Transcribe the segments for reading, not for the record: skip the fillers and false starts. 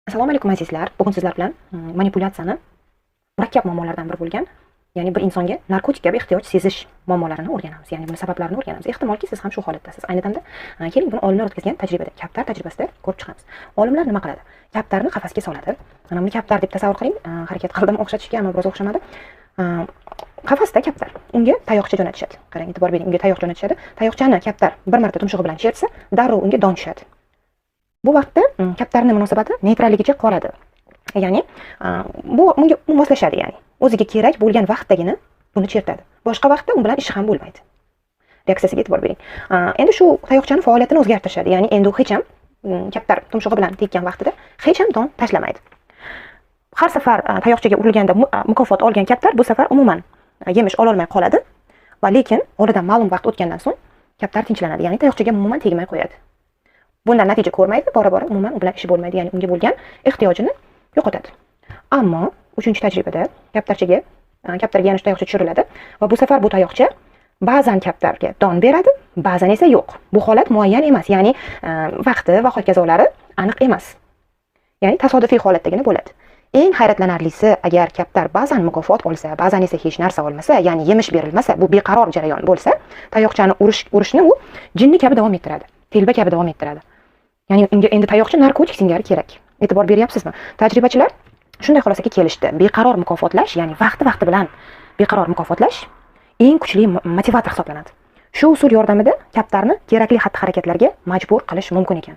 Assalomu alaykum azizlar. Bugun sizlar bilan manipulyatsiyani murakkab muammolardan biri bo'lgan, ya'ni bir insonga narkotik kabi ehtiyoj sezish muammolarini o'rganamiz. Ya'ni buni sabablarini o'rganamiz. Ehtimolki siz ham shu holatdasiz. Ayni damda keling buni olimlar o'tkazgan tajribada, kaptar tajribasida ko'rib chiqamiz. Olimlar nima qiladi? Kaptarni qafasga soladi. Mana buni kaptar deb tasavvur qiling. Harakat qildim o'xshatishga, ammo biroz o'xshamadi. Qafasda kaptar. Unga tayoqcha jo'natishadi. Qarang, e'tibor bering. Unga tayoq jo'natishadi. Tayoqchani kaptar bir marta tumshug'i bilan chertsa, darrov unga don tushadi. Bu vaqtda kaptarning munosabati neytralligicha qoladi. Ya'ni bu unga moslashadi, ya'ni o'ziga kerak bo'lgan vaqtdagina buni chertadi. Boshqa vaqtda u bilan ishi ham bo'lmaydi. Reaksiyasiga e'tibor bering. Endi shu tayoqchani faoliyatini o'zgartirishadi. Ya'ni endi u hech ham kaptar tumshug'i bilan tekkan vaqtida hech ham don tashlamaydi. Har safar tayoqchaga urilganda mukofot olgan kaptar bu safar umuman yemish ololmay qoladi va lekin oradan ma'lum vaqt o'tgandan so'ng kaptar tinchlanadi. Ya'ni tayoqchaga umuman tegmay qo'yadi. Bundan natija ko'rmaydi, bora-bora umuman u bilan ishi bo'lmaydi, ya'ni unga bo'lgan ehtiyojini yo'qotadi. Ammo 3-tajribada kaptarga yana shu tayoqcha tushiriladi va bu safar bu tayoqcha ba'zan kaptarga don beradi, ba'zan esa yo'q. Bu holat muayyan emas, ya'ni vaqti va ho'kazolari aniq emas. Ya'ni tasodifiy holatdagina bo'ladi. Eng hayratlanarlisi, agar kaptar ba'zan mukofot olsa, ba'zan esa hech narsa olmasa, ya'ni yemish berilmasa, bu beqaror jarayon bo'lsa, tayoqchani urishni u jinni kabi davom ettiradi, telba kabi davom ettiradi. Ya'ni unga endi tayoqcha narkotik singari kerak. E'tibor beryapsizmi? Tajribachilar shunday xulosaga kelishdi. Beqaror mukofotlash, ya'ni vaqti bilan beqaror mukofotlash eng kuchli motivator hisoblanadi. Shu usul yordamida kaptarni kerakli xatti-harakatlarga majbur qilish mumkin ekan.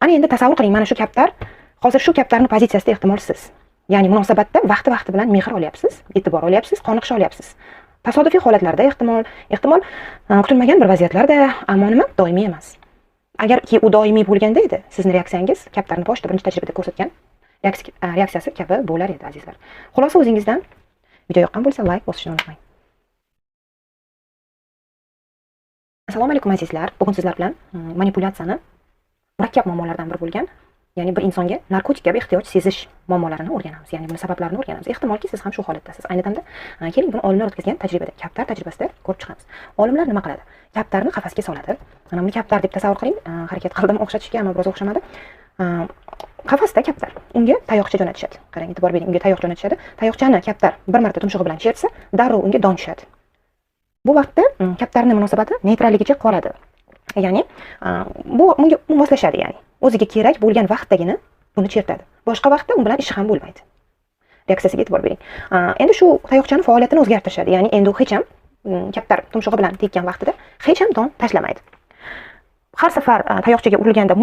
Ana endi tasavvur qiling, mana shu kaptar, hozir shu kaptarning pozitsiyasida ehtimol siz. Ya'ni munosabatda vaqti bilan mehr olyapsiz, e'tibor olyapsiz, qoniqish olyapsiz. Tasodifiy holatlarda ehtimol kutilmagan bir vaziyatlarda, ammo nima? Doimiy emas. Agarki u doimiy bo'lganda edi, sizning reaksiyangiz kaptarni boshida birinchi tajribada ko'rsatgan reaksiyasi kabi bo'lar edi, azizlar. Xulosa o'zingizdan. Video yoqqan bo'lsa, like bosishni unutmang. Assalomu alaykum azizlar. Bugun sizlar bilan manipulyatsiyani murakkab muammolardan biri bo'lgan, ya'ni bir insonga narkotik kabi ehtiyoj sezish muammolarini o'rganamiz. Ya'ni buni sabablarini o'rganamiz. Ehtimolki siz ham shu holatdasiz. Ayni damda keling buni olimlar o'tkazgan tajribada, kaptar tajribasida ko'rib chiqamiz. Olimlar nima qiladi? Kaptarni qafasga soladi. Mana buni kaptar deb tasavvur qiling. Harakat qildim o'xshatishga, ammo biroz o'xshamadi. Qafasda kaptar. Unga tayoqcha jo'natishadi. Qarang, e'tibor bering. Unga tayoq jo'natishadi. Tayoqchani kaptar bir marta tumshug'i bilan chertsa, darrov unga don tushadi. Bu vaqtda kaptarning munosabati neytralligicha qoladi. Ya'ni bu unga moslashadi, ya'ni o'ziga kerak bo'lgan vaqtdagina buni chertadi. Boshqa vaqtda u bilan ishi ham bo'lmaydi. Reaksiyasiga e'tibor bering. Endi shu tayoqchani faoliyatini o'zgartirishadi. Ya'ni endi u hech ham kaptar tumshug'i bilan tekkan vaqtida hech ham don tashlamaydi. Har safar tayoqchaga urilganda